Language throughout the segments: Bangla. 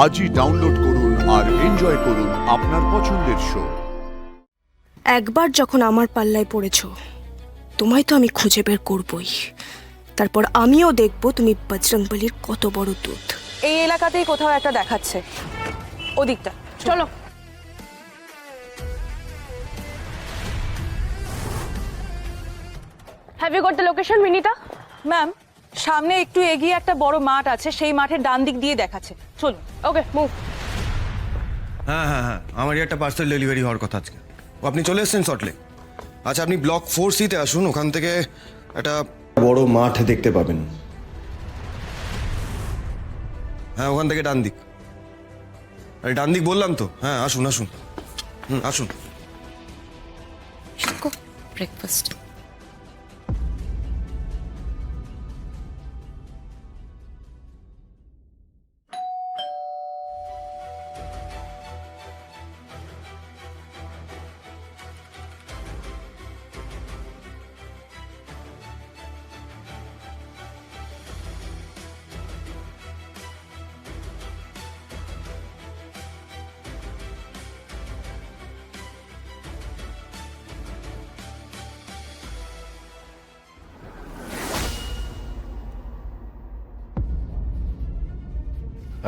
আজই ডাউনলোড করুন আর এনজয় করুন আপনার পছন্দের শো। একবার যখন আমার পাল্লায় পড়েছো, তোমায় তো আমি খুঁজে বের করবই। তারপর আমিও দেখবো তুমি বজরংবলীর কত বড় দুধ। এই এলাকাতেই কোথাও একটা দেখাচ্ছে, ওদিকটা চলো। Have you got the location, Vinita? Ma'am, সামনে একটু এগিয়ে একটা বড় মাঠ আছে, সেই মাঠের ডান দিক দিয়ে দেখাচ্ছে, চলুন। ওকে, মুভ। হ্যাঁ হ্যাঁ হ্যাঁ, আমারই একটা পার্সেল ডেলিভারি হওয়ার কথা আজকে। আপনি চলে এসেছেন সল্টলেক? আচ্ছা, আপনি ব্লক 4C-তে আসুন, ওখান থেকে একটা বড় মাঠ দেখতে পাবেন। হ্যাঁ, ওখান থেকে ডান দিক। আরে ডান দিক বললাম তো। হ্যাঁ, আসুন আসুন। আসুন। ব্রেকফাস্ট।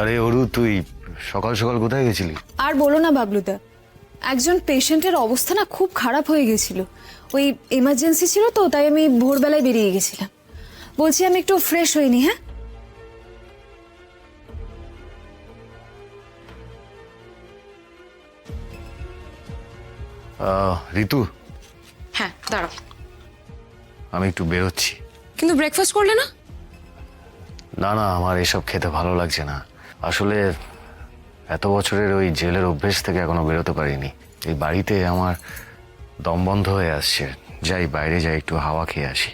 আরে অরু, তুই সকাল সকাল কোথায় গেছিলি? আর বলো না বাবলুদা, একজন পেশেন্টের অবস্থা না খুব খারাপ হয়ে গেছিল। ওই এমার্জেন্সি ছিল তো, তাই আমি ভোরবেলায় বেরিয়ে গেছিলাম। বলছি আমি একটু ফ্রেশ হইনি। হ্যাঁ, ঋতু, হ্যাঁ দাঁড়াও। আমি একটু বেরোচ্ছি। কিন্তু ব্রেকফাস্ট করলে না? না না, আমার এসব খেতে ভালো লাগছে না। আসলে এত বছরের ওই জেলের অভ্যেস থেকে এখনো বেরোতে পারিনি। এই বাড়িতে আমার দম বন্ধ হয়ে আসছে। যাই, বাইরে যাই, একটু হাওয়া খেয়ে আসি।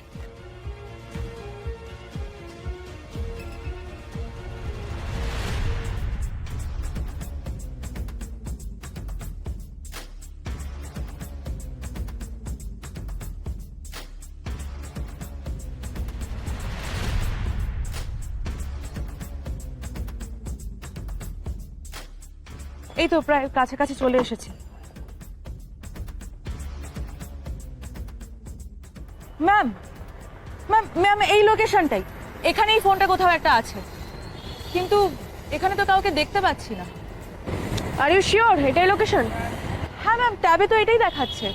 এই তো প্রায় কাছাকাছি চলে এসেছি। ম্যাম ম্যাম ম্যাম, এই লোকেশনটাই, এখানেই ফোনটা কোথাও একটা আছে, কিন্তু এখানে তো কাউকে দেখতে পাচ্ছি না। আর ইউ শিওর এটাই লোকেশন? হ্যাঁ ম্যাম, ট্যাবে তো এটাই দেখাচ্ছে।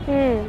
হুম,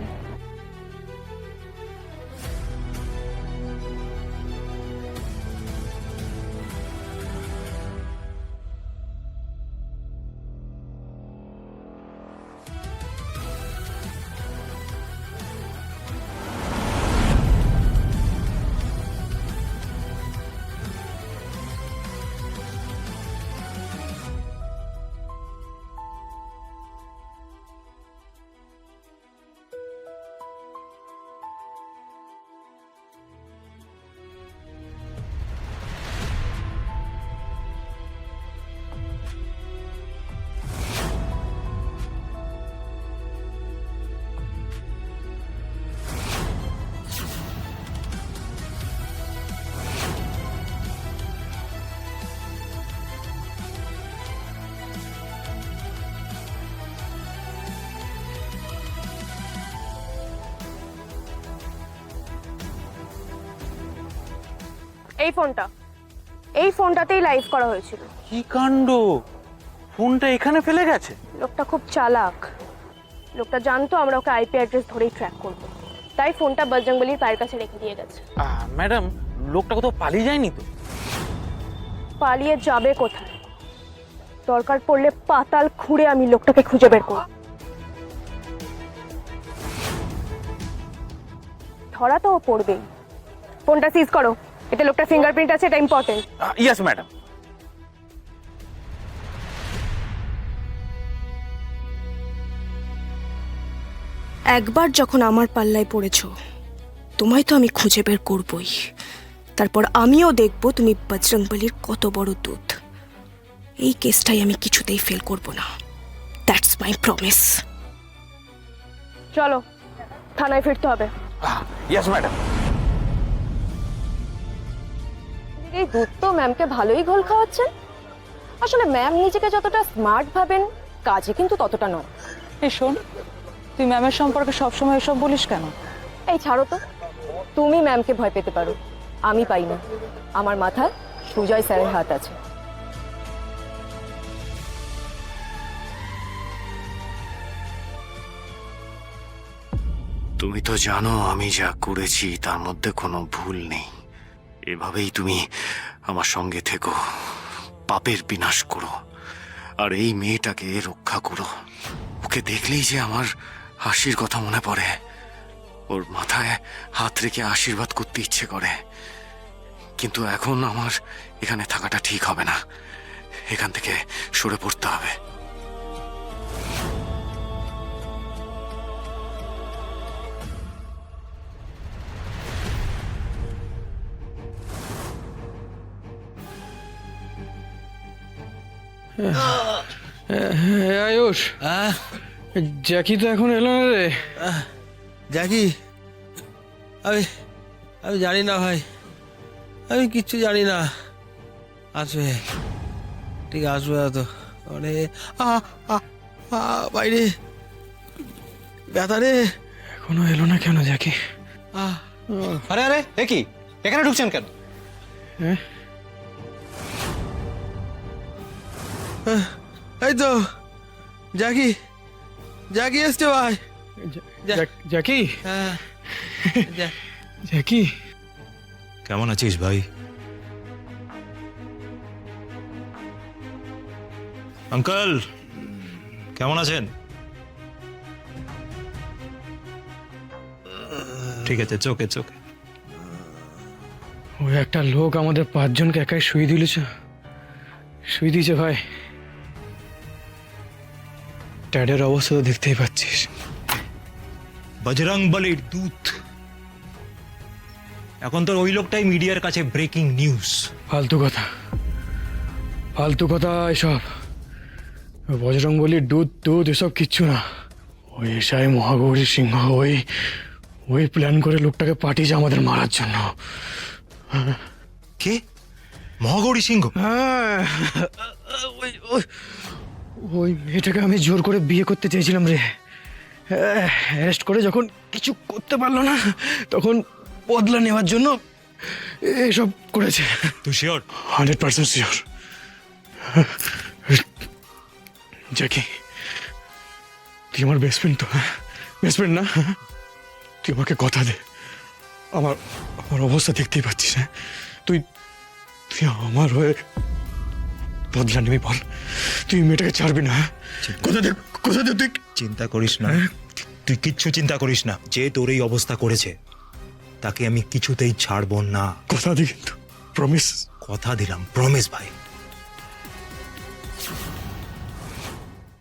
এই ফোনটাতেই লাইভ করা হয়েছিল। কি কাণ্ড! ফোনটা এখানে ফেলে গেছে। লোকটা খুব চালাক। লোকটা জানতো আমরা ওকে আইপি অ্যাড্রেস ধরেই ট্র্যাক করব, তাই ফোনটা বজরংবলীর পায়ের কাছে রেখে দিয়ে গেছে। ম্যাডাম, লোকটা কোথাও পালিয়ে যায়নি তো? পালিয়ে যাবে কোথায়? দরকার পড়লে পাতাল খুঁড়ে আমি লোকটাকে খুঁজে বের করব। ধরা তো ও পড়বেই। ফোনটা সিজ করো, এতে লোকটার ফিঙ্গারপ্রিন্ট আছে, এটা ইম্পর্টেন্ট। Yes madam. একবার যখন আমার পাল্লায় পড়েছো, তোমায় তো আমি খুঁজে বের করবই। তারপর আমিও দেখবো তুমি বজরংবলীর কত বড় দুধ। এই কেসটাই আমি কিছুতেই ফেল করব না। That's my promise. চলো, থানায় ফিরতে হবে। Yes madam. এই দুধ তো ম্যামকে ভালোই ঘোল খাওয়াচ্ছেন। আসলে ম্যাম নিজেকে যতটা স্মার্ট ভাবেন, কাজে কিন্তু ততটা নয়। এই শোন, তুই ম্যামের সম্পর্কে সবসময় এসব বলিস কেন? এই ছাড়ো তো, তুমি ম্যামকে ভয় পেতে পারো, আমি পাই না। আমার মাথায় সুজয় স্যারের হাত আছে। তুমি তো জানো আমি যা করেছি তার মধ্যে কোনো ভুল নেই। এভাবেই তুমি আমার সঙ্গে থেকো, পাপের বিনাশ করো, আর এই মেয়েটাকে রক্ষা করো। ওকে দেখলেই যে আমার হাসির কথা মনে পড়ে, ওর মাথায় হাত রেখে আশীর্বাদ করতে ইচ্ছে করে। কিন্তু এখন আমার এখানে থাকাটা ঠিক হবে না, এখান থেকে সরে পড়তে হবে। আয়ুষ, জ্যাকি তো এখন এলো না রে। জ্যাকি, আমি আমি জানি না ভাই, আমি কিচ্ছু জানি না। আসবে, ঠিক আসবে তো। মানে বাইরে ব্যথা রে। এখনো এলো না কেন জ্যাকি? আরে আরে এ কি, এখানে ঢুকছেন কেন? এই তো জ্যাকি, জ্যাকি এসছে ভাই। জ্যাকি, হ্যাঁ, জ্যাকি কেমন আছিস ভাই? আঙ্কেল কেমন আছেন? ঠিক আছে, চোখে চোখে। ওই একটা লোক আমাদের 5 জনকে একাই শুয়ে দিয়েছে ভাই। ট্যাডের অবস্থা তো দেখতেই পাচ্ছিস। বজরং বলির দূত, এখন তো ওই লোকটাই মিডিয়ার কাছে ব্রেকিং নিউজ। ফালতু কথা এসব। বজরং বলির দুধ এসব কিচ্ছু না। ওই এসআই মহাগৌরী সিংহ ওই প্ল্যান করে লোকটাকে পাঠিয়েছে আমাদের মারার জন্য। কে? মহাগৌরী সিংহ? হ্যাঁ, ওই মেয়েটাকে আমি জোর করে বিয়ে করতে চেয়েছিলাম রে। অ্যারেস্ট করে যখন কিছু করতে পারলো না, তখন বদলা নেওয়ার জন্য এসব করেছে। তুই শিওর? 100% শিওর। জ্যাকি, তুই আমার বেস্ট ফ্রেন্ড তো? বেস্ট ফ্রেন্ড না? তুই আমাকে কথা দে। আমার অবস্থা দেখতেই পাচ্ছিস। হ্যাঁ, তুই আমার হয়ে বদলা নেবি বল? তুই মেয়েটাকে ছাড়বি না? কথা দে তুই। চিন্তা করিস না, তুই কিচ্ছু চিন্তা করিস না। যে তোর এই অবস্থা করেছে তাকে আমি কিছুতেই ছাড়বো না। কথা দে কিন্তু, প্রমিস। কথা দিলাম, প্রমিস ভাই।